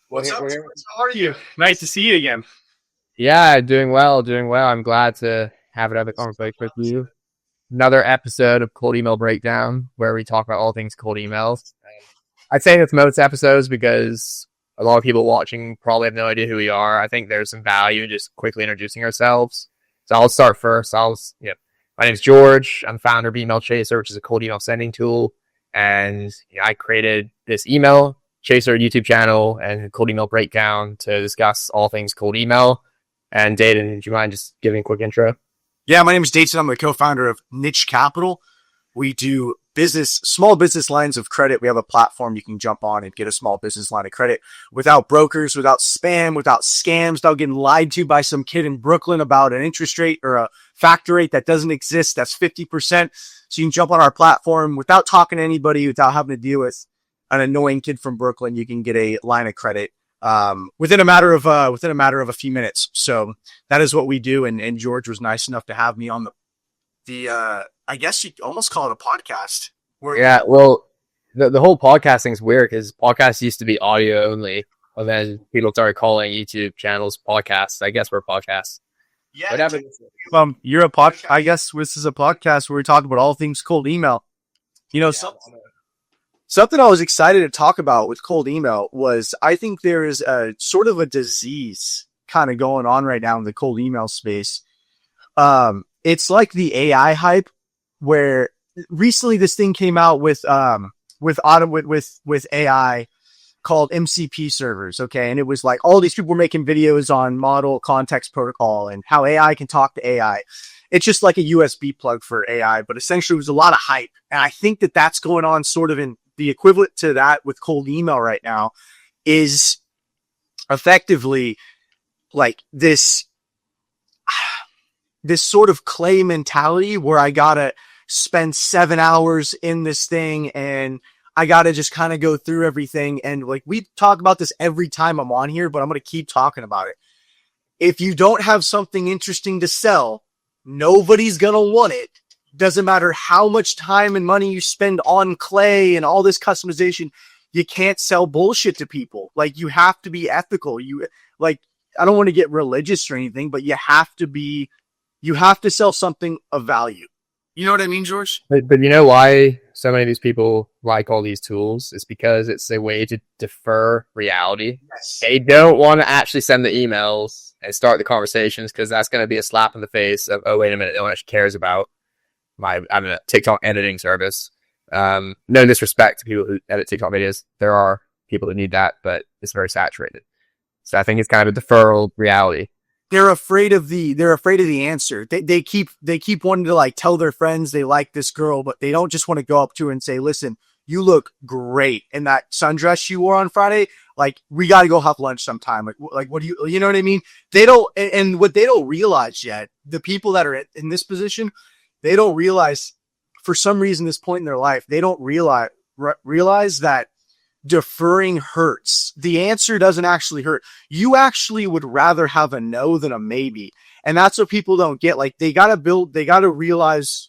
What's up, We're George? here. How are you? Nice to see you again. Yeah, doing well, doing well. I'm glad to have another conversation with you. Another episode of Cold Email Breakdown where we talk about all things cold emails. I'd say it's most episodes because a lot of people watching probably have no idea who we are. I think there's some value in just quickly introducing ourselves. So I'll start first. My name's George. I'm the founder of Email Chaser, which is a cold email sending tool. And I created this email chaser YouTube channel and cold email breakdown to discuss all things cold email. And Dayton, do you mind just giving a quick intro? Yeah, my name is Dayton. I'm the co-founder of Niche Capital. We do small business lines of credit. We have a platform you can jump on and get a small business line of credit without brokers, without spam, without scams, without getting lied to by some kid in Brooklyn about an interest rate or a factor rate that doesn't exist. That's 50%. So you can jump on our platform without talking to anybody, without having to deal with an annoying kid from Brooklyn. You can get a line of credit within a matter of a few minutes. So that is what we do. And George was nice enough to have me on the I guess you almost call it a podcast. Yeah, well, the whole podcast thing's weird because podcasts used to be audio only, and then people started calling YouTube channels podcasts. I guess we're podcasts. Yeah. Whatever. You're a pod. I guess this is a podcast where we talk about all things cold email. You know, Yeah. something I was excited to talk about with cold email was I think there is a sort of a disease kind of going on right now in the cold email space. It's like the AI hype where recently this thing came out with AI called MCP servers. Okay. And it was like all these people were making videos on model context protocol and how AI can talk to AI. It's just like a USB plug for AI, but essentially it was a lot of hype. And I think that that's going on sort of in the equivalent to that with cold email right now is effectively like this sort of clay mentality where I gotta spend 7 hours in this thing and I gotta just kind of go through everything. And like we talk about this every time I'm on here, but I'm gonna keep talking about it. If you don't have something interesting to sell, nobody's gonna want it. Doesn't matter how much time and money you spend on clay and all this customization, you can't sell bullshit to people. Like you have to be ethical. I don't want to get religious or anything, but you have to sell something of value. You know what I mean, George? But you know why so many of these people like all these tools? It's because it's a way to defer reality. Yes. They don't want to actually send the emails and start the conversations because that's going to be a slap in the face of, oh, wait a minute, no one actually cares about I'm a TikTok editing service. No disrespect to people who edit TikTok videos. There are people that need that, but it's very saturated. So I think it's kind of a deferral reality. They're afraid of the answer. They keep wanting to like tell their friends they like this girl, but they don't just want to go up to her and say, listen, you look great in that sundress you wore on Friday. Like, we got to go have lunch sometime. Like, what do you know what I mean? They don't, and what they don't realize yet, the people that are in this position, they don't realize for some reason, this point in their life, they don't realize that deferring hurts. The answer doesn't actually hurt. You actually would rather have a no than a maybe. And that's what people don't get. Like they got to realize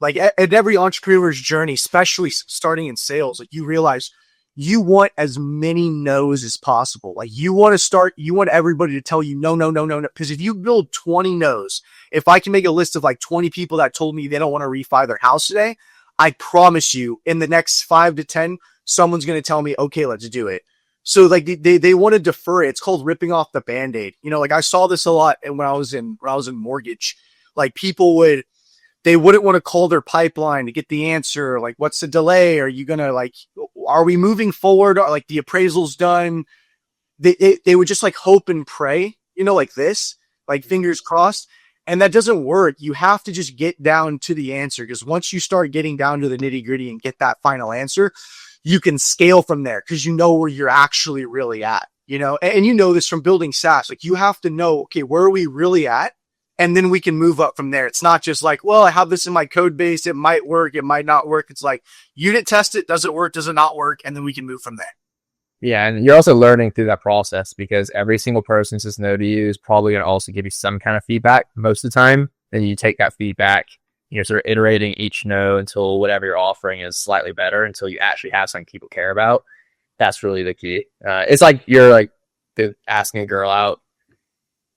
like at every entrepreneur's journey, especially starting in sales, like you realize you want as many no's as possible. Like you want everybody to tell you no, no, no, no, no. Because if you build 20 no's, if I can make a list of like 20 people that told me they don't want to refi their house today, I promise you in the next 5 to 10, someone's going to tell me, okay, let's do it. So like they want to defer it. It's called ripping off the Band-Aid. You know, like I saw this a lot when I was in mortgage, like they wouldn't want to call their pipeline to get the answer. Like, what's the delay? Are you going to are we moving forward? Or like the appraisal's done. They would just like hope and pray, you know, like this, like fingers crossed. And that doesn't work. You have to just get down to the answer, because once you start getting down to the nitty gritty and get that final answer, you can scale from there because you know where you're actually really at, you know, and you know this from building SaaS. Like you have to know, okay, where are we really at? And then we can move up from there. It's not just like, well, I have this in my code base. It might work. It might not work. It's like, you didn't test it. Does it work? Does it not work? And then we can move from there. Yeah, and you're also learning through that process because every single person who says no to you is probably going to also give you some kind of feedback most of the time. And you take that feedback, you're sort of iterating each no until whatever you're offering is slightly better until you actually have something people care about. That's really the key. It's like you're like to asking a girl out.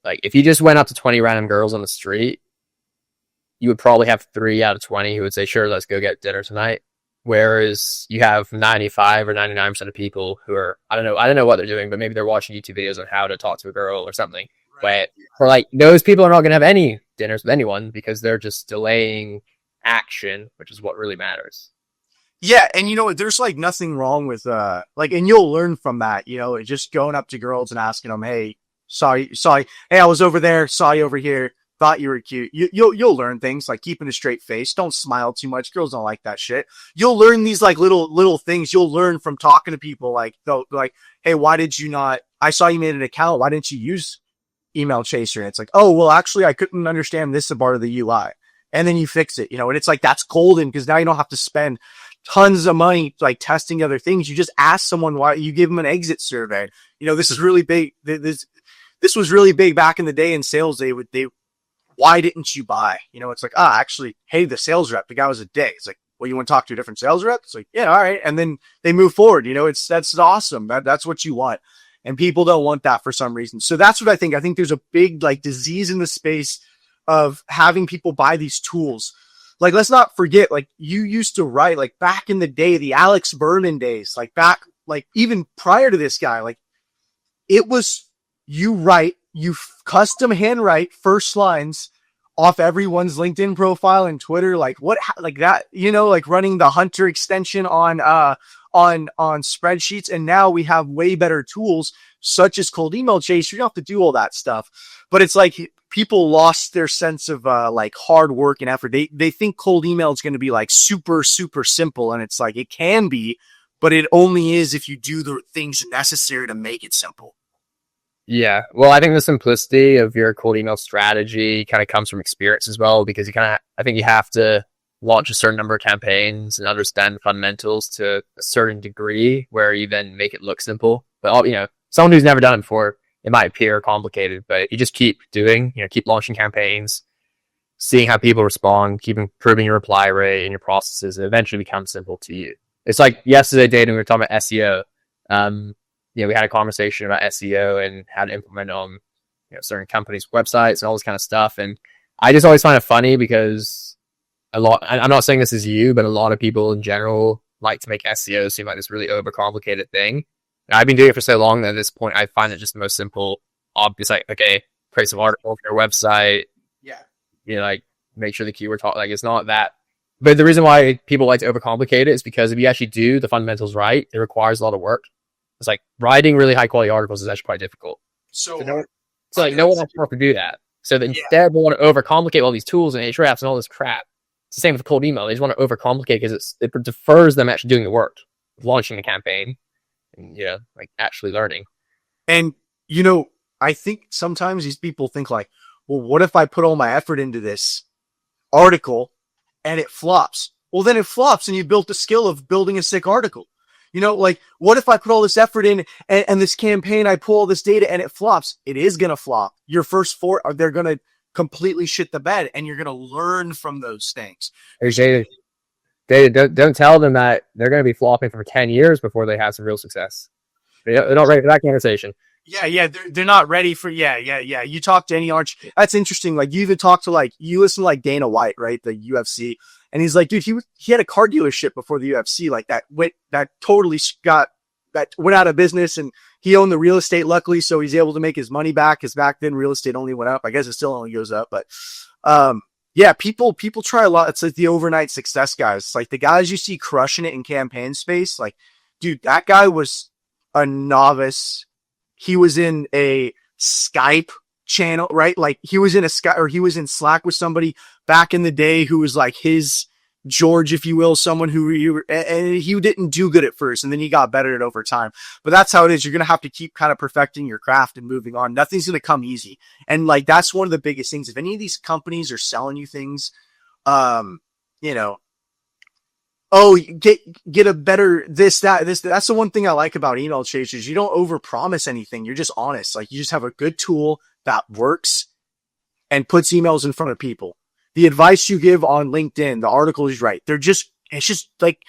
Like, if you just went up to 20 random girls on the street, you would probably have 3 out of 20 who would say, sure, let's go get dinner tonight. Whereas you have 95 or 99% of people who are, I don't know what they're doing, but maybe they're watching YouTube videos on how to talk to a girl or something. Right. But, or like, those people are not going to have any dinners with anyone because they're just delaying action, which is what really matters. Yeah, and you know, there's like nothing wrong with like, and you'll learn from that, just going up to girls and asking them, hey, hey, I was over there, saw you over here, thought you were cute. You'll learn things like keeping a straight face, don't smile too much. Girls don't like that shit. You'll learn these like little things you'll learn from talking to people like, hey, why did you not? I saw you made an account. Why didn't you use email chaser? And it's like, oh, well, actually, I couldn't understand this part of the UI. And then you fix it, and it's like, that's golden because now you don't have to spend tons of money like testing other things. You just ask someone why, you give them an exit survey. This is really big. This was really big back in the day in sales. Why didn't you buy? It's like, actually, hey, the sales rep, the guy was a dick. It's like, well, you want to talk to a different sales rep? It's like, yeah, all right. And then they move forward. That's awesome. That's what you want. And people don't want that for some reason. So that's what I think. I think there's a big like disease in the space of having people buy these tools. Like, let's not forget, like, you used to write, like, back in the day, the Alex Berman days, like, back, like, even prior to this guy, like, it was, you custom handwrite first lines off everyone's LinkedIn profile and Twitter, like, like that, like running the Hunter extension on spreadsheets. And now we have way better tools, such as cold email chase. You don't have to do all that stuff, but it's like, people lost their sense of like hard work and effort. They think cold email is going to be like super, super simple. And it's like, it can be, but it only is if you do the things necessary to make it simple. Yeah. Well, I think the simplicity of your cold email strategy kind of comes from experience as well, because I think you have to launch a certain number of campaigns and understand fundamentals to a certain degree where you then make it look simple. But, someone who's never done it before, it might appear complicated, but you just keep doing, keep launching campaigns, seeing how people respond, keep improving your reply rate and your processes, and eventually become simple to you. It's like yesterday, Dave, when we were talking about SEO. We had a conversation about SEO and how to implement on certain companies' websites and all this kind of stuff. And I just always find it funny because I'm not saying this is you, but a lot of people in general like to make SEO seem like this really overcomplicated thing. I've been doing it for so long that at this point, I find it just the most simple, obvious, like, okay, create some article for your website. Yeah. Like, make sure the keyword talk, like, it's not that. But the reason why people like to overcomplicate it is because if you actually do the fundamentals right, it requires a lot of work. It's like writing really high quality articles is actually quite difficult. So no one has to do that. So that instead, we want to overcomplicate all these tools and Ahrefs and all this crap. It's the same with cold email. They just want to overcomplicate because it defers them actually doing the work, launching a campaign. And, like actually learning. And, I think sometimes these people think like, well, what if I put all my effort into this article and it flops? Well, then it flops and you built the skill of building a sick article. Like, what if I put all this effort in and this campaign, I pull all this data and it flops? It is going to flop. Your first 4, they're going to completely shit the bed and you're going to learn from those things. Don't tell them that they're going to be flopping for 10 years before they have some real success. They're not ready for that conversation. Yeah, they're not ready for, yeah. You talk to any arch, that's interesting. Like, you even talk to, like, you listen to, like, Dana White, right? The UFC. And he's like, dude, he had a car dealership before the UFC. Like, that went out of business and he owned the real estate, luckily. So he's able to make his money back. Cause back then real estate only went up. I guess it still only goes up, but, yeah, people try a lot. It's like the overnight success guys. It's like the guys you see crushing it in campaign space. Like, dude, that guy was a novice. He was in a Skype channel, right? Like he was in he was in Slack with somebody back in the day who was like his George, if you will, someone and he didn't do good at first and then he got better at over time. But that's how it is. You're going to have to keep kind of perfecting your craft and moving on. Nothing's going to come easy. And like, that's one of the biggest things. If any of these companies are selling you things, get a better this. That's the one thing I like about email chasers. You don't overpromise anything. You're just honest. Like, you just have a good tool that works and puts emails in front of people. The advice you give on LinkedIn, the article is right. It's just like,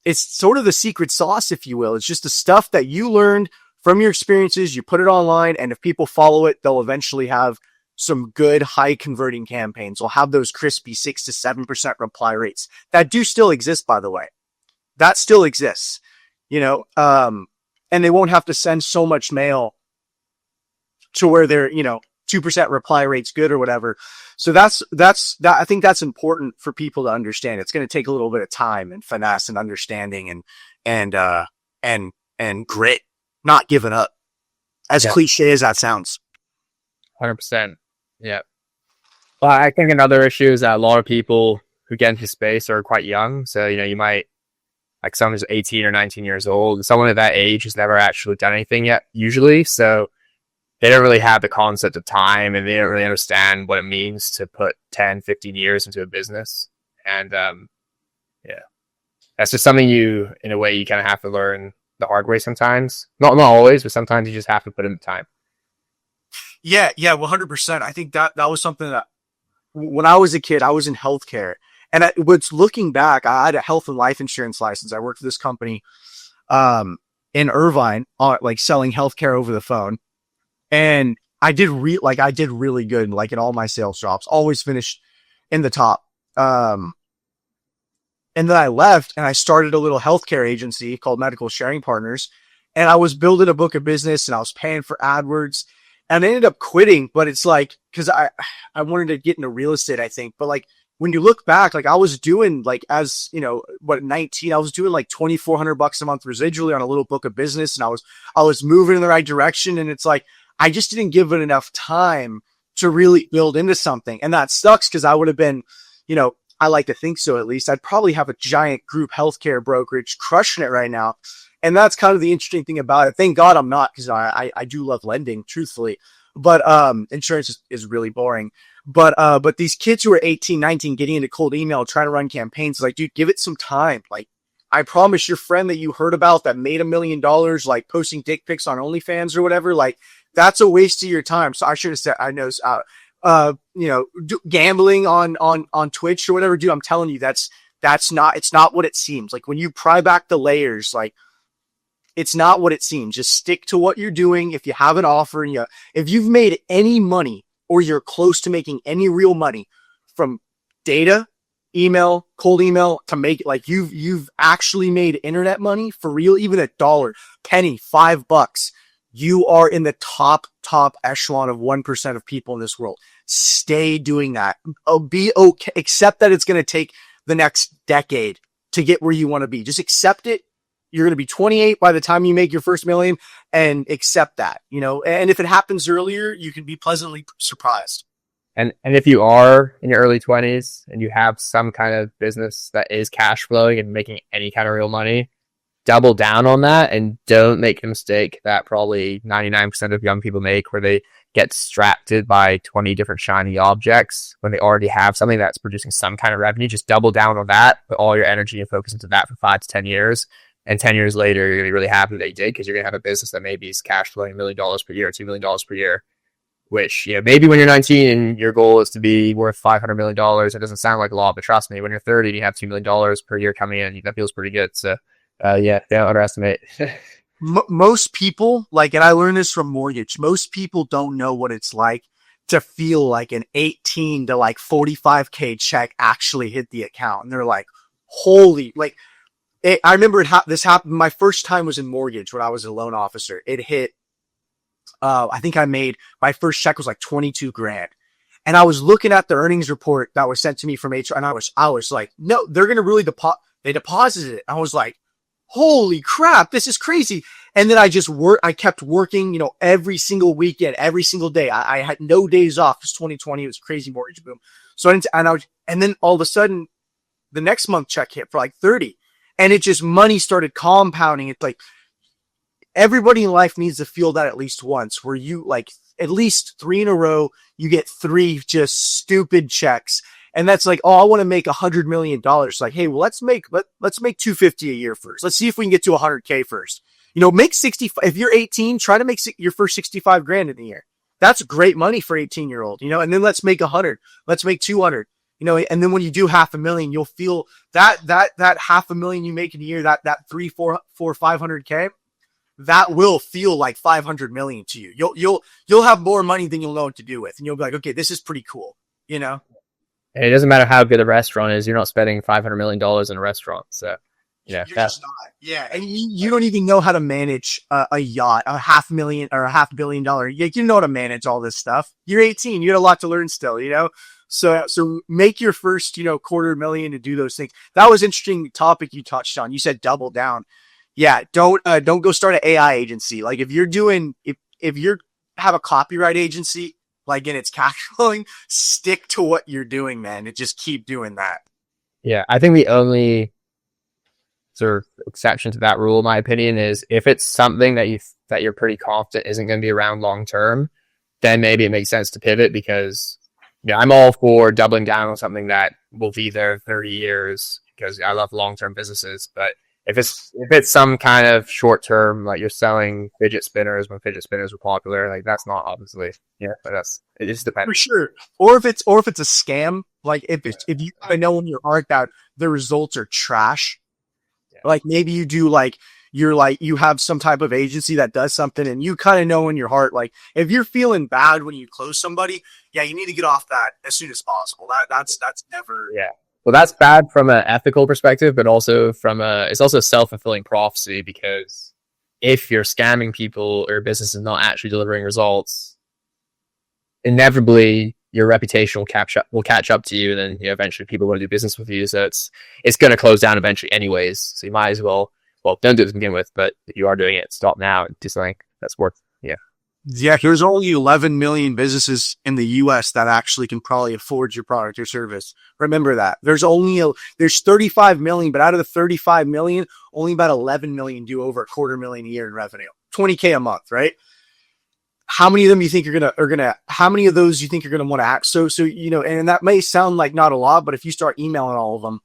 it's sort of the secret sauce, if you will. It's just the stuff that you learned from your experiences, you put it online, and if people follow it, they'll eventually have some good high converting campaigns. They'll have those crispy 6 to 7% reply rates that do still exist, by the way. That still exists, and they won't have to send so much mail to where they're, 2% reply rate's good or whatever. So that's I think that's important for people to understand. It's going to take a little bit of time and finesse and understanding and grit, not giving up, as cliche as that sounds. 100%. Yeah. Well, I think another issue is that a lot of people who get into space are quite young. So, you might, like someone who's 18 or 19 years old, someone at that age has never actually done anything yet, usually. So they don't really have the concept of time, and they don't really understand what it means to put 10, 15 years into a business. And that's just something in a way, you kind of have to learn the hard way sometimes. Not always, but sometimes you just have to put in the time. Yeah, 100%. I think that was something that when I was a kid, I was in healthcare. And looking back, I had a health and life insurance license. I worked for this company in Irvine, like selling healthcare over the phone. And I did really good, like in all my sales jobs, always finished in the top. And then I left and I started a little healthcare agency called Medical Sharing Partners. And I was building a book of business and I was paying for AdWords, and I ended up quitting. But it's like, cause I wanted to get into real estate, I think. But like, when you look back, like I was doing like, as 19, I was doing like $2,400 a month residually on a little book of business. And I was moving in the right direction. And it's like, I just didn't give it enough time to really build into something. And that sucks, because I would have been, I like to think so, at least. I'd probably have a giant group healthcare brokerage crushing it right now. And that's kind of the interesting thing about it. Thank God I'm not, because I do love lending, truthfully. But insurance is really boring. But these kids who are 18, 19, getting into cold email, trying to run campaigns, like, dude, give it some time. Like, I promise your friend that you heard about that made $1 million, like posting dick pics on OnlyFans or whatever, like, that's a waste of your time. So I should have said, I know, gambling on Twitch or whatever, dude, I'm telling you, it's not what it seems. Like, when you pry back the layers, like, it's not what it seems. Just stick to what you're doing. If you have an offer, and if you've made any money, or you're close to making any real money from data, email, cold email, to make it, like, you've actually made internet money for real, even $1, penny, $5, you are in the top echelon of 1% of people in this world. Stay doing that. Be okay. Accept that it's going to take the next decade to get where you want to be. Just accept it. You're going to be 28 by the time you make your first million, and accept that, and if it happens earlier, you can be pleasantly surprised. And if you are in your early 20s and you have some kind of business that is cash flowing and making any kind of real money, double down on that, and don't make the mistake that probably 99% of young people make, where they get distracted by 20 different shiny objects when they already have something that's producing some kind of revenue. Just double down on that, put all your energy and focus into that for 5 to 10 years. And 10 years later, you're going to be really happy that you did, because you're going to have a business that maybe is cash flowing $1 million per year, $2 million per year, which, maybe when you're 19 and your goal is to be worth $500 million, it doesn't sound like a lot, but trust me, when you're 30 and you have $2 million per year coming in, that feels pretty good. So, don't underestimate. Most people, like, and I learned this from mortgage, most people don't know what it's like to feel like an 18 to like 45K check actually hit the account. And they're like, holy, like, I remember this happened. My first time was in mortgage when I was a loan officer. It hit, I think my first check was like 22 grand. And I was looking at the earnings report that was sent to me from HR, and I was like, no, they're going to really they deposited it. I was like, holy crap, this is crazy. And then I kept working, every single weekend, every single day. I had no days off, because 2020 was a crazy mortgage boom. So and then all of a sudden the next month check hit for like 30. And it just, money started compounding. It's like, everybody in life needs to feel that at least once, where you, like, at least 3 in a row, you get 3 just stupid checks. And that's like, oh, I want to make $100 million. Like, hey, well, let's make 250 a year first. Let's see if we can get to 100K first. Make 60. If you're 18, try to make your first 65 grand in a year. That's great money for 18-year-old, and then let's make 100. Let's make 200. And then when you do $500,000, you'll feel that $500,000 you make in a year, that 300, 400, 500K, that will feel like 500 million to you. You'll have more money than you'll know what to do with. And you'll be like, okay, this is pretty cool. You know? And it doesn't matter how good a restaurant is, you're not spending $500 million in a restaurant. So, You're just not. Yeah. And you don't even know how to manage a yacht, a $500,000 or a $500 million. You know how to manage all this stuff. You're 18. You got a lot to learn still, you know? So make your first, $250,000 to do those things. That was interesting topic you touched on. You said double down. Yeah. Don't go start an AI agency. Like if you're have a copyright agency, like and it's cash flowing, stick to what you're doing, man. And just keep doing that. yeah, I think the only sort of exception to that rule, in my opinion, is if it's something that you're pretty confident isn't going to be around long term, then maybe it makes sense to pivot because I'm all for doubling down on something that will be there 30 years because I love long term businesses. But if it's some kind of short term, like you're selling fidget spinners when fidget spinners were popular, like that's not obviously but it just depends For sure. Or if it's a scam, like if you kind of know in your heart that the results are trash, like maybe you do you have some type of agency that does something and you kind of know in your heart, like if you're feeling bad when you close somebody, yeah, you need to get off that as soon as possible. That's never. Yeah. Well, that's bad from an ethical perspective, but also it's also a self-fulfilling prophecy because if you're scamming people or your business is not actually delivering results, inevitably your reputation will catch up to you, and then eventually people want to do business with you. So it's going to close down eventually, anyways. So you might as well don't do it to begin with. But if you are doing it, stop now and do something that's worth. Yeah, there's only 11 million businesses in the U.S. that actually can probably afford your product or service. Remember that. There's 35 million, but out of the 35 million, only about 11 million do over $250,000 a year in revenue, $20K a month, right? How many of them you think how many of those you think you're gonna want to act? So and that may sound like not a lot, but if you start emailing all of them,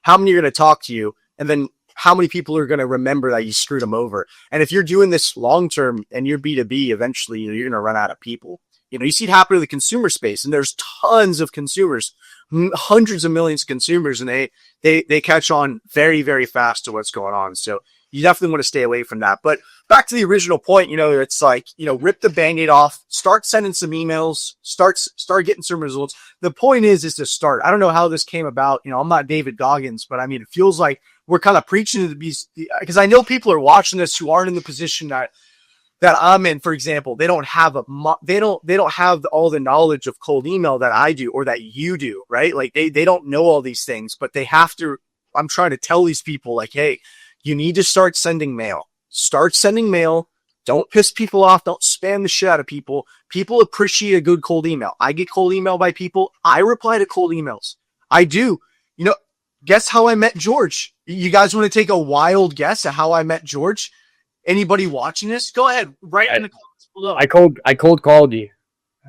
how many are gonna talk to you, and then how many people are going to remember that you screwed them over? And if you're doing this long term and you're B2B, eventually you're going to run out of people. You see it happen to the consumer space, and there's tons of consumers, hundreds of millions of consumers, and they catch on very, very fast to what's going on. So you definitely want to stay away from that. But back to the original point, it's like, rip the Band-Aid off, start sending some emails, start getting some results. The point is to start. I don't know how this came about. I'm not David Goggins, but I mean, it feels like we're kind of preaching to the beast, because I know people are watching this who aren't in the position that I'm in. For example, they don't have they don't have all the knowledge of cold email that I do or that you do, right? Like they don't know all these things, but they have to. I'm trying to tell these people, like, hey, you need to start sending mail. Start sending mail. Don't piss people off. Don't spam the shit out of people. People appreciate a good cold email. I get cold email by people. I reply to cold emails. I do. Guess how I met George? You guys want to take a wild guess at how I met George? Anybody watching this? Go ahead. Right in the comments below. I cold called you.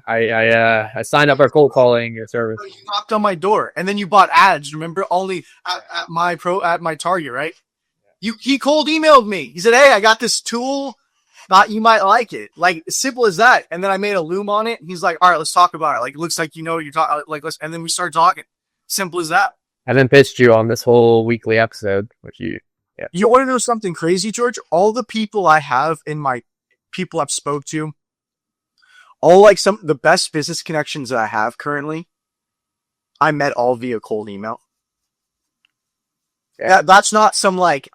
I signed up for cold calling your service. You knocked on my door, and then you bought ads. Remember, only at my Target, right? He cold emailed me. He said, "Hey, I got this tool. Thought you might like it." Like, simple as that. And then I made a loom on it. And he's like, "All right, let's talk about it. Like, it looks like you're talking. Like, let's." And then we started talking. Simple as that. And then pitched you on this whole weekly episode, which you want to know something crazy, George? All the people I have in my people I've spoke to, all like some the best business connections that I have currently, I met all via cold email. Yeah, that's not some like,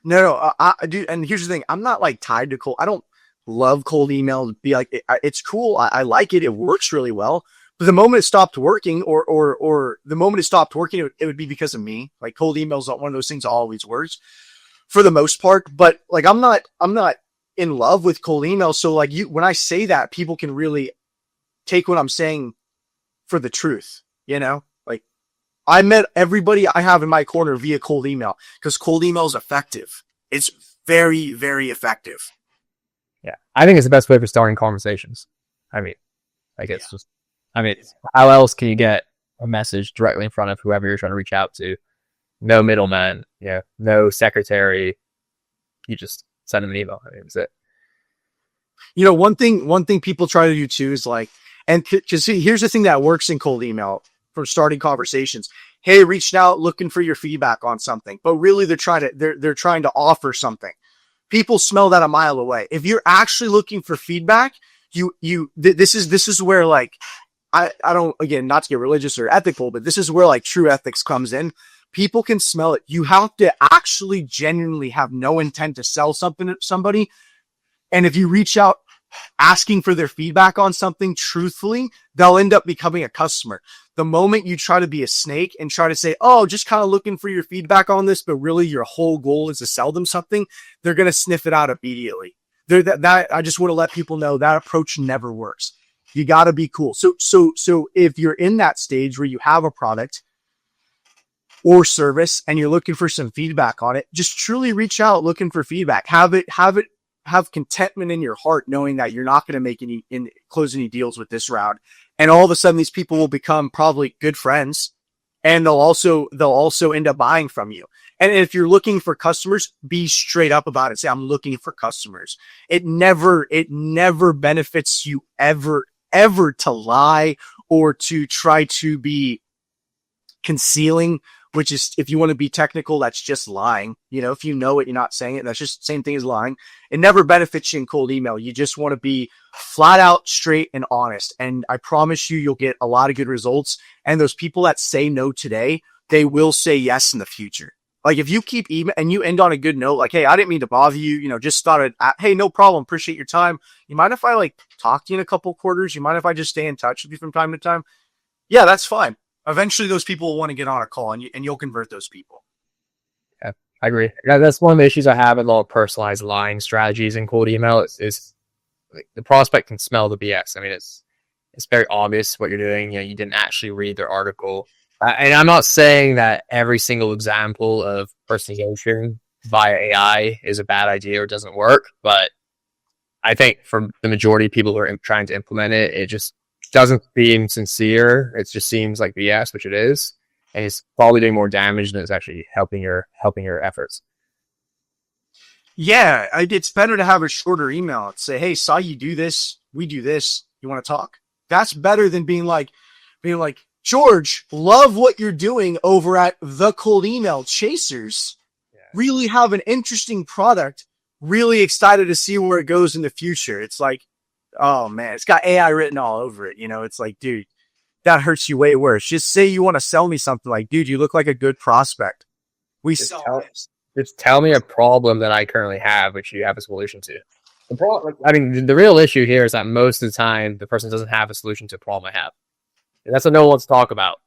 no, I do. And here's the thing. I'm not like tied to cold. I don't love cold email. Be like, it's cool. I like it. It works really well. But the moment it stopped working, or the moment it stopped working, it would be because of me. Like cold email is not one of those things that always works for the most part. But like, I'm not in love with cold email. So like when I say that, people can really take what I'm saying for the truth. Like I met everybody I have in my corner via cold email because cold email is effective. It's very, very effective. Yeah. I think it's the best way for starting conversations. I mean, how else can you get a message directly in front of whoever you're trying to reach out to? No middleman, no secretary. You just send them an email. I mean, that's it. One thing people try to do too is like, and because here's the thing that works in cold email for starting conversations. Hey, reached out looking for your feedback on something, but really they're trying to offer something. People smell that a mile away. If you're actually looking for feedback, this is where like, I don't, again, not to get religious or ethical, but this is where like true ethics comes in. People can smell it. You have to actually genuinely have no intent to sell something to somebody. And if you reach out asking for their feedback on something truthfully, they'll end up becoming a customer. The moment you try to be a snake and try to say, oh, just kind of looking for your feedback on this, but really your whole goal is to sell them something, they're going to sniff it out immediately. That I just want to let people know that approach never works. You got to be cool. So if you're in that stage where you have a product or service and you're looking for some feedback on it, just truly reach out looking for feedback. Have contentment in your heart, knowing that you're not going to close any deals with this route. And all of a sudden these people will become probably good friends, and they'll also end up buying from you. And if you're looking for customers, be straight up about it. Say, I'm looking for customers. It never benefits you ever to lie or to try to be concealing, which is, if you want to be technical, that's just lying. If you know it, you're not saying it. That's just the same thing as lying. It never benefits you in cold email. You just want to be flat out, straight, and honest. And I promise you'll get a lot of good results. And those people that say no today, they will say yes in the future. Like if you keep email and you end on a good note, like, hey, I didn't mean to bother you, just thought hey, no problem. Appreciate your time. You mind if I like talk to you in a couple quarters? You mind if I just stay in touch with you from time to time? Yeah, that's fine. Eventually those people will want to get on a call, and you'll convert those people. Yeah, I agree. That's one of the issues I have with a lot of personalized lying strategies in cold email is like, the prospect can smell the BS. I mean, it's very obvious what you're doing. You didn't actually read their article. And I'm not saying that every single example of personalization via AI is a bad idea or doesn't work, but I think for the majority of people who are trying to implement it, it just doesn't seem sincere. It just seems like BS, which it is, and it's probably doing more damage than it's actually helping your efforts. Yeah, it's better to have a shorter email and say, hey, saw you do this, we do this, you want to talk? That's better than being like, George, love what you're doing over at the Cold Email Chasers. Yeah. Really have an interesting product. Really excited to see where it goes in the future. It's like, oh man, it's got AI written all over it. It's like, dude, that hurts you way worse. Just say you want to sell me something. Like, dude, you look like a good prospect. Just tell me a problem that I currently have, which you have a solution to. The real issue here is that most of the time the person doesn't have a solution to a problem I have. And that's what no one wants to talk about.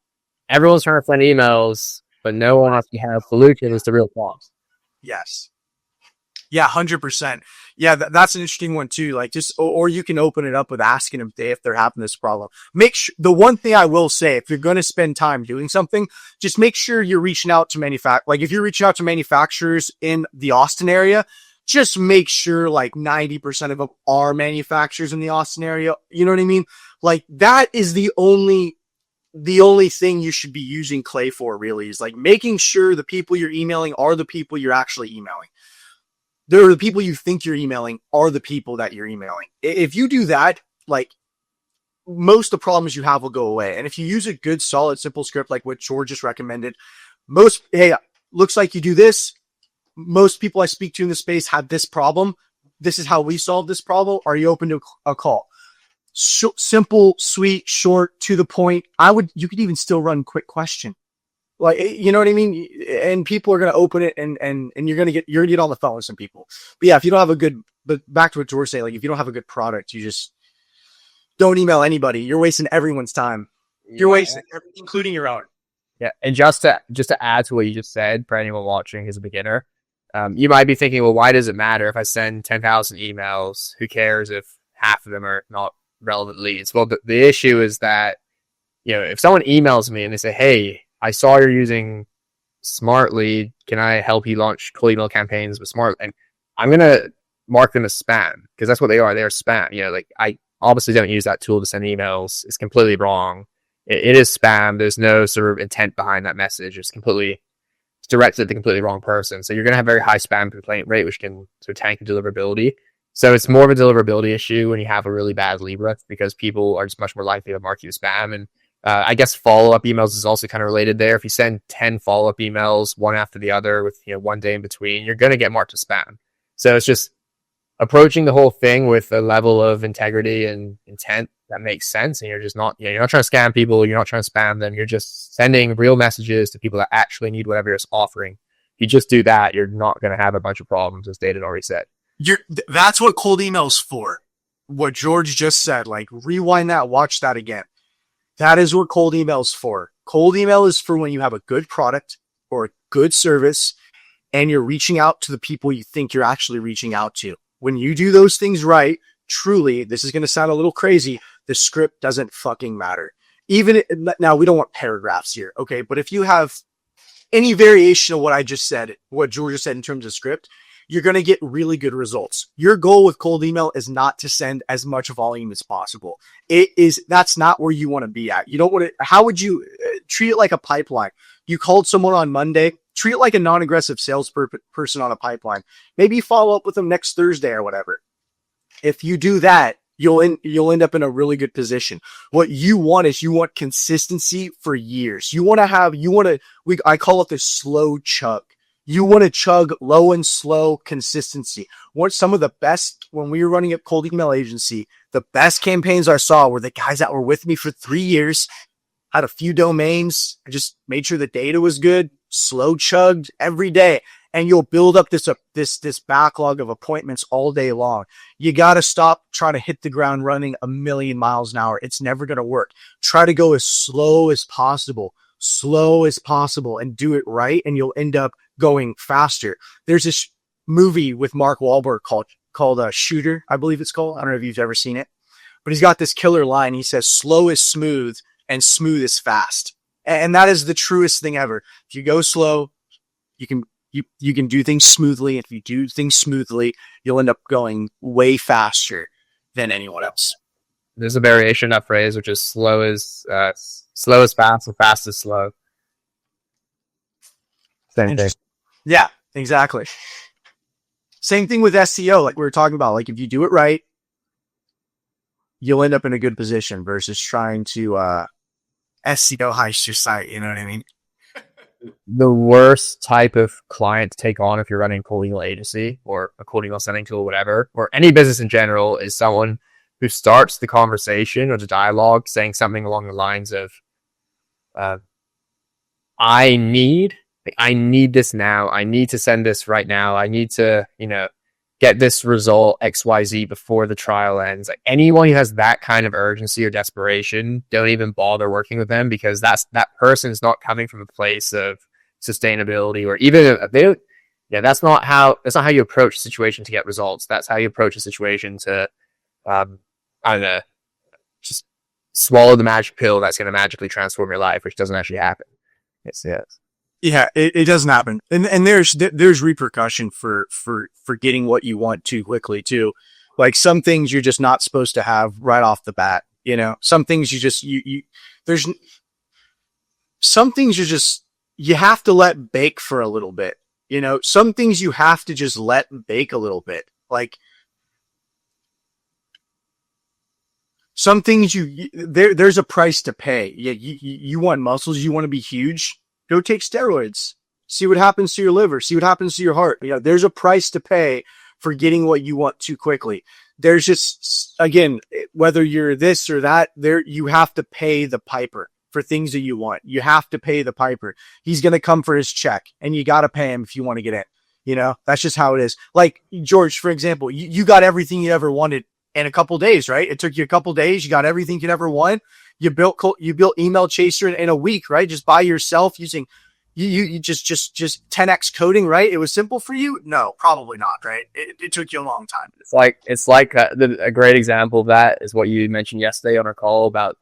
Everyone's trying to send emails, but no one actually has solutions to real problems. Yes. Yeah, 100%. Yeah, that's an interesting one too. Like or you can open it up with asking them if they're having this problem. The one thing I will say, if you're going to spend time doing something, just make sure you're reaching out to like if you're reaching out to manufacturers in the Austin area, just make sure like 90% of them are manufacturers in the Austin area. You know what I mean? Like that is the only thing you should be using Clay for, really, is like making sure the people you're emailing are the people you're actually emailing. They're the people you think you're emailing are the people that you're emailing. If you do that, like most of the problems you have will go away. And if you use a good, solid, simple script like what George just recommended, hey, looks like you do this. Most people I speak to in the space have this problem. This is how we solve this problem. Are you open to a call? Simple, sweet, short, to the point. You could even still run quick question. Like, you know what I mean? And people are going to open it and you're going to get on the phone with some people. But yeah, if you don't have but back to what George said, like if you don't have a good product, you just don't email anybody. You're wasting everyone's time. You're wasting, including your own. Yeah. And just to add to what you just said, for anyone watching who's a beginner, you might be thinking, well, why does it matter if I send 10,000 emails? Who cares if half of them are not relevant leads? Well, the issue is that, if someone emails me and they say, hey, I saw you're using Smartly. Can I help you launch cold email campaigns with Smart? And I'm going to mark them as spam, because that's what they are. They are spam. Like I obviously don't use that tool to send emails. It's completely wrong. It is spam. There's no sort of intent behind that message. It's directed at the completely wrong person. So you're going to have very high spam complaint rate, which can sort of tank your deliverability. So it's more of a deliverability issue when you have a really bad Libra, because people are just much more likely to mark you as spam. And I guess follow-up emails is also kind of related there. If you send 10 follow-up emails, one after the other with one day in between, you're going to get marked as spam. So it's just approaching the whole thing with a level of integrity and intent that makes sense. And you're just not, you're not trying to scam people. You're not trying to spam them. You're just sending real messages to people that actually need whatever you're offering. If you just do that, you're not going to have a bunch of problems, as David already said. That's what cold email's for. What George just said, like rewind that, watch that again. That is what cold email's for. Cold email is for when you have a good product or a good service and you're reaching out to the people you think you're actually reaching out to. When you do those things right, truly, this is going to sound a little crazy. The script doesn't fucking matter. Even now, we don't want paragraphs here. Okay. But if you have any variation of what I just said, what George just said in terms of script, you're going to get really good results. Your goal with cold email is not to send as much volume as possible. That's not where you want to be at. You don't want to, how would you treat it like a pipeline? You called someone on Monday, treat it like a non-aggressive salesperson on a pipeline. Maybe follow up with them next Thursday or whatever. If you do that, you'll end up in a really good position. What you want is consistency for years. I call it the slow chug. You want to chug low and slow consistency. What some of the best, when we were running a cold email agency, the best campaigns I saw were the guys that were with me for 3 years, had a few domains. I just made sure the data was good, slow chugged every day. And you'll build up this backlog of appointments all day long. You got to stop trying to hit the ground running a million miles an hour. It's never going to work. Try to go as slow as possible, and do it right. And you'll end up going faster. There's this movie with Mark Wahlberg called Shooter, I believe it's called. I don't know if you've ever seen it, but he's got this killer line. He says, slow is smooth and smooth is fast. And that is the truest thing ever. If you go slow, you can do things smoothly. If you do things smoothly, you'll end up going way faster than anyone else. There's a variation of that phrase, which is slow is fast and fast is slow. Same thing. Yeah, exactly. Same thing with SEO, like we were talking about. Like if you do it right, you'll end up in a good position versus trying to SEO heist your site. You know what I mean? The worst type of client to take on if you're running a cold email agency or a cold email sending tool, whatever, or any business in general, is someone who starts the conversation or the dialogue saying something along the lines of, I need this now. I need to send this right now. I need to, get this result XYZ before the trial ends. Like anyone who has that kind of urgency or desperation, don't even bother working with them, because that person is not coming from a place of sustainability, or even that's not how you approach a situation to get results. That's how you approach a situation to, I don't know, just swallow the magic pill that's going to magically transform your life, which doesn't actually happen. Yes. Yeah, it doesn't happen. And there's repercussion for getting what you want too quickly too. Like some things you're just not supposed to have right off the bat. Some things you have to let bake for a little bit. Some things you have to just let bake a little bit. Like some things there's a price to pay. Yeah, you want muscles, you want to be huge. Go take steroids. See what happens to your liver. See what happens to your heart. There's a price to pay for getting what you want too quickly. There's just, again, whether you're this or that, you have to pay the piper for things that you want. You have to pay the piper. He's going to come for his check, and you got to pay him if you want to get in. That's just how it is. Like George, for example, you got everything you ever wanted in a couple days, right? It took you a couple days. You got everything you ever want. You built Email Chaser in a week, right? Just by yourself using you just 10x coding, right? It was simple for you? No, probably not, right? It took you a long time. It's like a great example of that is what you mentioned yesterday on our call about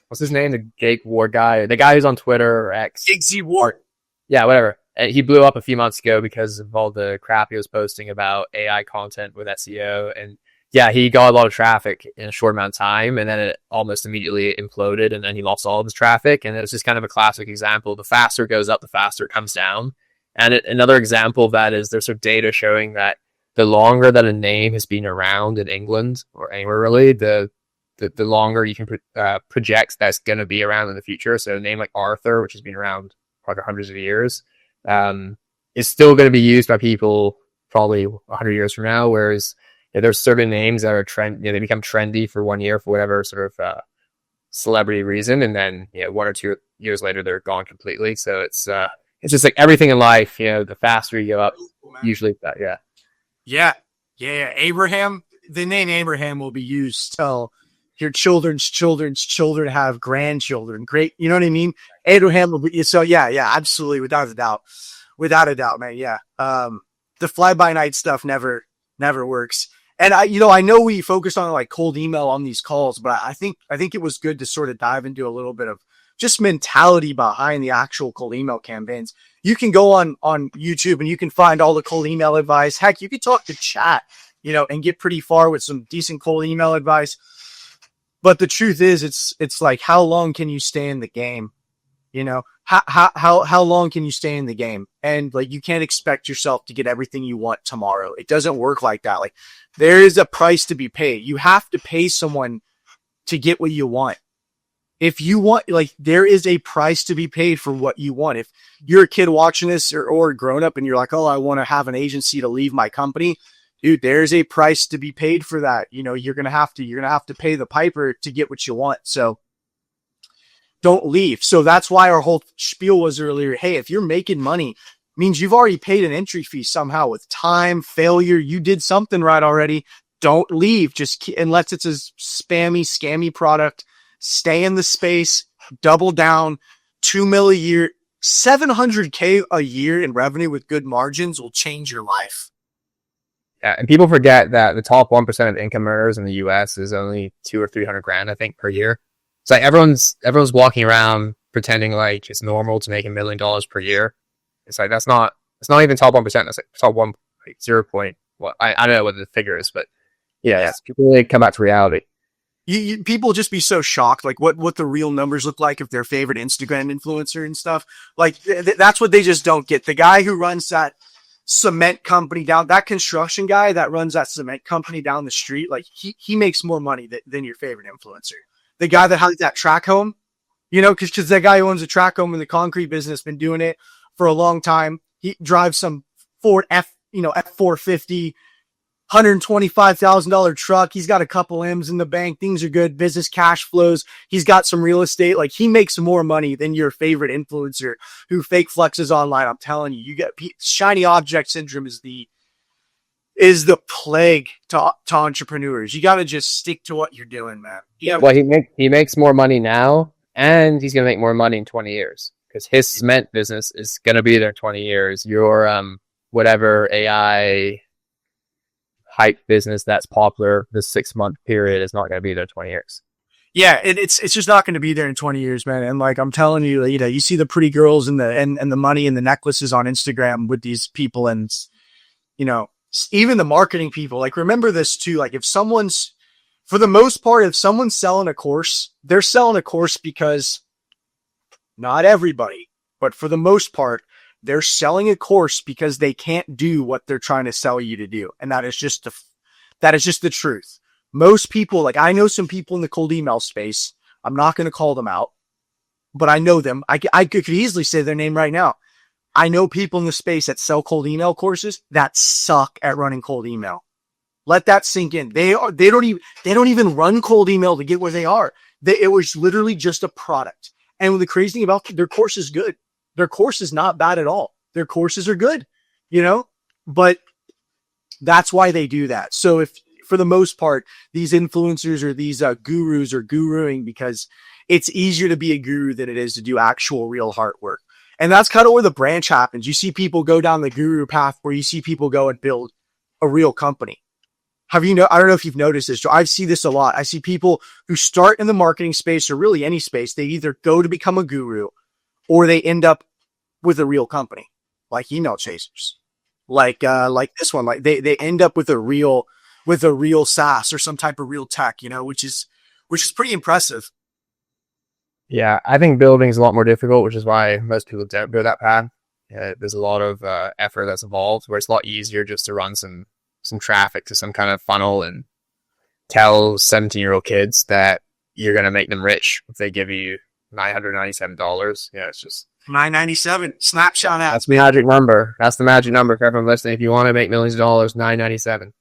what's his name, the Jake Ward guy, the guy who's on Twitter or X. Igzy Ward. Yeah, whatever. He blew up a few months ago because of all the crap he was posting about AI content with SEO. And yeah, he got a lot of traffic in a short amount of time, and then it almost immediately imploded, and then he lost all of his traffic. And it's just kind of a classic example. The faster it goes up, the faster it comes down. And another example of that is there's sort of data showing that the longer that a name has been around in England or anywhere really, the longer you can project that's going to be around in the future. So a name like Arthur, which has been around for like hundreds of years, is still going to be used by people probably 100 years from now. Whereas there's certain names that are they become trendy for 1 year for whatever sort of celebrity reason, and then 1 or 2 years later they're gone completely. So it's just like everything in life. The faster you go up, usually that Yeah. Abraham, the name Abraham will be used till your children's children have grandchildren. Great. You know what I mean? Abraham will be, so yeah, absolutely. Without a doubt, man. Yeah. The fly by night stuff never works. And I know we focus on like cold email on these calls, but I think it was good to sort of dive into a little bit of just mentality behind the actual cold email campaigns. You can go on YouTube and you can find all the cold email advice. Heck, you can talk to chat, and get pretty far with some decent cold email advice. But the truth is, it's like, how long can you stay in the game? How long can you stay in the game? And like, you can't expect yourself to get everything you want tomorrow. It doesn't work like that. Like, there is a price to be paid. You have to pay someone to get what you want. If you want, like, there is a price to be paid for what you want. If you're a kid watching this or grown up and you're like, oh, I want to have an agency to leave my company, dude, there's a price to be paid for that. You're going to have to pay the piper to get what you want. So don't leave. So that's why our whole spiel was earlier. Hey, if you're making money, means you've already paid an entry fee somehow with time, failure. You did something right already. Don't leave. Unless it's a spammy, scammy product, stay in the space, double down. $2 million a year, $700K a year in revenue with good margins will change your life. Yeah, and people forget that the top 1% of income earners in the U.S. is only 200 or 300 grand, I think, per year. It's like everyone's walking around pretending like it's normal to make $1 million per year. It's like it's not even top 1%. That's like top 1, like 0. I don't know what the figure is, but yeah. People really come back to reality. People just be so shocked, like what the real numbers look like if their favorite Instagram influencer and stuff. Like that's what they just don't get. The guy who runs that cement company that construction guy that runs that cement company down the street, like he makes more money than your favorite influencer. The guy that has that track home, because that guy who owns a track home in the concrete business, been doing it for a long time. He drives some Ford F450, $125,000 truck. He's got a couple M's in the bank. Things are good. Business cash flows. He's got some real estate. Like, he makes more money than your favorite influencer who fake flexes online. I'm telling you, you get shiny object syndrome is the plague to entrepreneurs. You got to just stick to what you're doing, man. Yeah. Well, he makes more money now, and he's going to make more money in 20 years because his cement business is going to be there in 20 years. Your whatever AI hype business that's popular this 6-month period is not going to be there in 20 years. Yeah, it's just not going to be there in 20 years, man. And like, I'm telling you, you see the pretty girls and the money and the necklaces on Instagram with these people, and even the marketing people. Like, remember this too. Like, for the most part, if someone's selling a course, they're selling a course because, not everybody, but for the most part, they're selling a course because they can't do what they're trying to sell you to do. And that is just the truth. Most people, like, I know some people in the cold email space. I'm not going to call them out, but I know them. I could easily say their name right now. I know people in the space that sell cold email courses that suck at running cold email. Let that sink in. They don't even run cold email to get where they are. It was literally just a product. And the crazy thing about their course is good. Their course is not bad at all. Their courses are good, but that's why they do that. So if, for the most part, these influencers or these gurus are guruing because it's easier to be a guru than it is to do actual real hard work. And that's kind of where the branch happens. You see people go down the guru path where you see people go and build a real company. I don't know if you've noticed this. I see this a lot. I see people who start in the marketing space or really any space. They either go to become a guru or they end up with a real company, like email chasers, like this one. Like they end up with a real SaaS or some type of real tech, which is pretty impressive. Yeah, I think building is a lot more difficult, which is why most people don't go that path. There's a lot of effort that's involved, where it's a lot easier just to run some traffic to some kind of funnel and tell 17-year-old kids that you're going to make them rich if they give you $997. Yeah, it's just $9.97. Snapshot app. That's the magic number. That's the magic number for everyone listening. If you want to make millions of dollars, $9.97.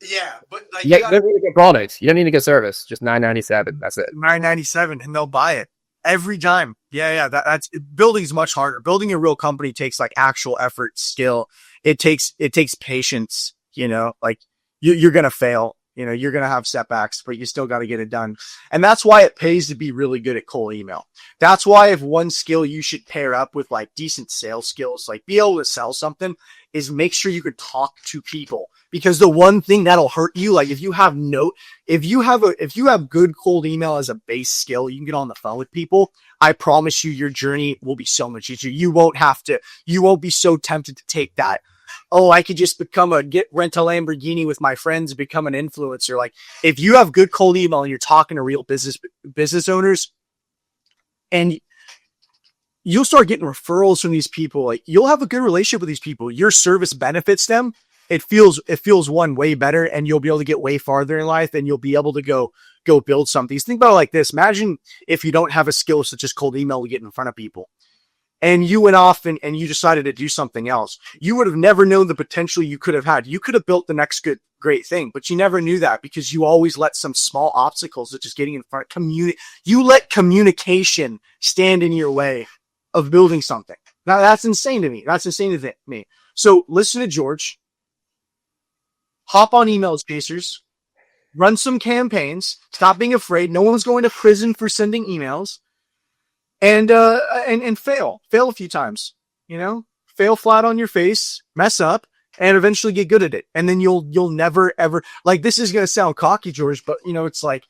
Yeah, but like You don't need a good product. You don't need a good service. Just $9.97. That's it. $9.97, and they'll buy it every time. Yeah. That's building's much harder. Building a real company takes like actual effort, skill. It takes patience. Like you're gonna fail. You're gonna have setbacks, but you still got to get it done. And that's why it pays to be really good at cold email. That's why if one skill you should pair up with like decent sales skills, like be able to sell something, is make sure you can talk to people. Because the one thing that'll hurt you, like if you have good cold email as a base skill, you can get on the phone with people. I promise you, your journey will be so much easier. You won't be so tempted to take that. Oh, I could just rent a Lamborghini with my friends, become an influencer. Like if you have good cold email and you're talking to real business owners, and you'll start getting referrals from these people. Like you'll have a good relationship with these people. Your service benefits them. It feels one way better, and you'll be able to get way farther in life, and you'll be able to go build something. Think about it like this. Imagine if you don't have a skill such as cold email to get in front of people, and you went off and you decided to do something else. You would have never known the potential you could have had. You could have built the next great thing, but you never knew that because you always let some small obstacles, such as getting in front, you let communication stand in your way of building something. Now that's insane to me. That's insane to me. So listen to George. Hop on emails, chasers. Run some campaigns. Stop being afraid. No one's going to prison for sending emails. And fail a few times. Fail flat on your face. Mess up, and eventually get good at it. And then you'll never ever, like, this is gonna sound cocky, George, but it's like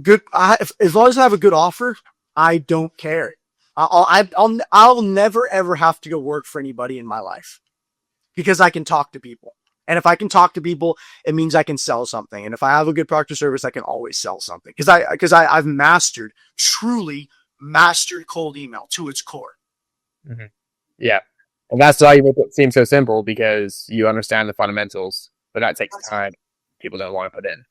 good. As long as I have a good offer, I don't care. I'll never ever have to go work for anybody in my life. Because I can talk to people. And if I can talk to people, it means I can sell something. And if I have a good product or service, I can always sell something. Because I've truly mastered cold email to its core. Mm-hmm. Yeah. And that's why you make it seem so simple, because you understand the fundamentals, but that takes time people don't want to put in.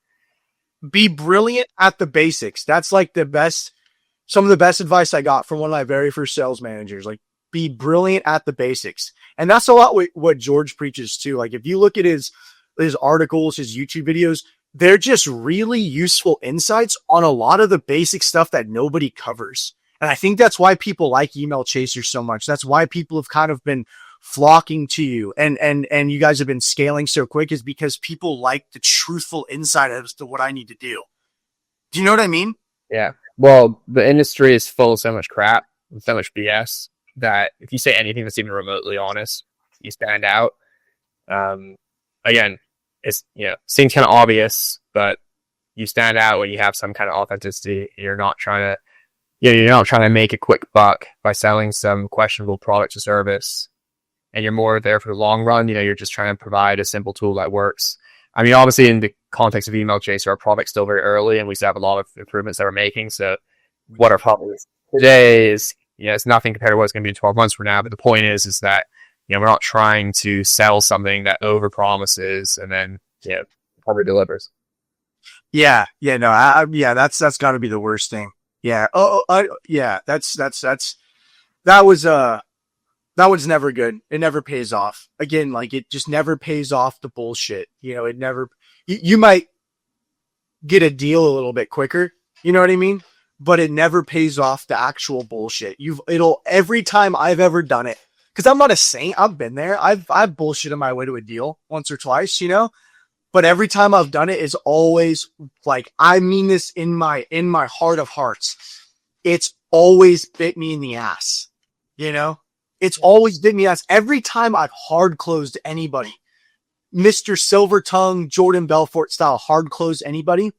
Be brilliant at the basics. That's like some of the best advice I got from one of my very first sales managers. Like, be brilliant at the basics. And that's a lot what George preaches too. Like if you look at his articles, his YouTube videos, they're just really useful insights on a lot of the basic stuff that nobody covers. And I think that's why people like email chasers so much. That's why people have kind of been flocking to you and you guys have been scaling so quick, is because people like the truthful insight as to what I need to do. Do you know what I mean? Yeah. Well, the industry is full of so much crap and so much BS that if you say anything that's even remotely honest, you stand out. Again, it's seems kind of obvious, but you stand out when you have some kind of authenticity. You're not trying to make a quick buck by selling some questionable product or service, and you're more there for the long run. You're just trying to provide a simple tool that works. I mean, obviously, in the context of Email Chaser, our product's still very early, and we still have a lot of improvements that we're making. So, what our problem is today is, it's nothing compared to what it's going to be in 12 months from now. But the point is that, we're not trying to sell something that over promises and then, probably delivers. Yeah. Yeah. No, that's gotta be the worst thing. Yeah. Yeah. That was never good. It never pays off. Again, like it just never pays off the bullshit. It never, you might get a deal a little bit quicker. You know what I mean? But it never pays off the actual bullshit. Every time I've ever done it, because I'm not a saint. I've been there. I've bullshitted my way to a deal once or twice, but every time I've done it is always like, I mean this in my heart of hearts. It's always bit me in the ass, it's always bit me in the ass. Every time I've hard closed anybody, Mr. Silver Tongue, Jordan Belfort style hard closed anybody,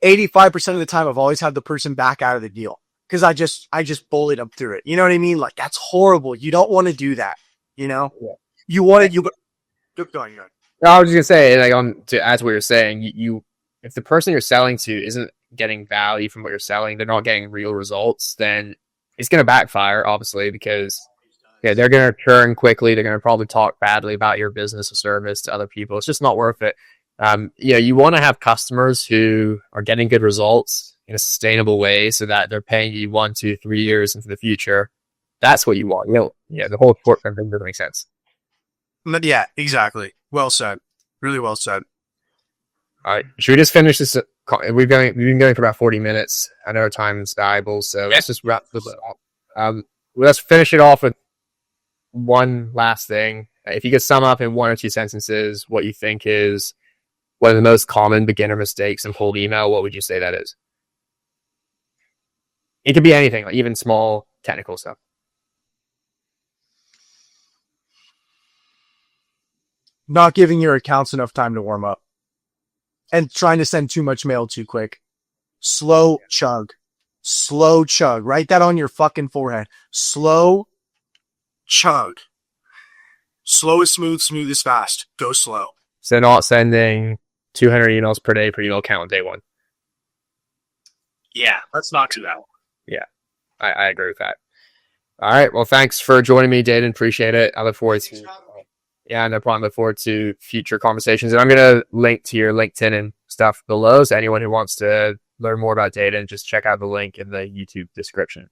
85% of the time I've always had the person back out of the deal because I just bullied them through it. You know what I mean? Like, that's horrible. You don't want to do that. Yeah. You want to, go on. No, I was just gonna say, like, to as we were saying, if the person you're selling to isn't getting value from what you're selling, they're not getting real results, then it's gonna backfire, obviously, because they're gonna churn quickly. They're gonna probably talk badly about your business or service to other people. It's just not worth it. You want to have customers who are getting good results, in a sustainable way so that they're paying you 1, 2, 3 years into the future. That's what you want. The whole short term thing doesn't make sense. But yeah, exactly. Well said. Really well said. All right. Should we just finish this? We've been going for about 40 minutes. I know our time's valuable, so let's just wrap this up. Let's finish it off with one last thing. If you could sum up in 1 or 2 sentences what you think is one of the most common beginner mistakes in cold email, what would you say that is? It could be anything, like even small technical stuff. Not giving your accounts enough time to warm up. And trying to send too much mail too quick. Slow chug. Slow chug. Write that on your fucking forehead. Slow chug. Slow is smooth, smooth is fast. Go slow. So not sending 200 emails per day per email account on day 1. Yeah, let's not do that. Yeah, I agree with that. All right. Well, thanks for joining me, Dayton. Appreciate it. I look forward to no problem. Look forward to future conversations. And I'm going to link to your LinkedIn and stuff below. So anyone who wants to learn more about Dayton, just check out the link in the YouTube description.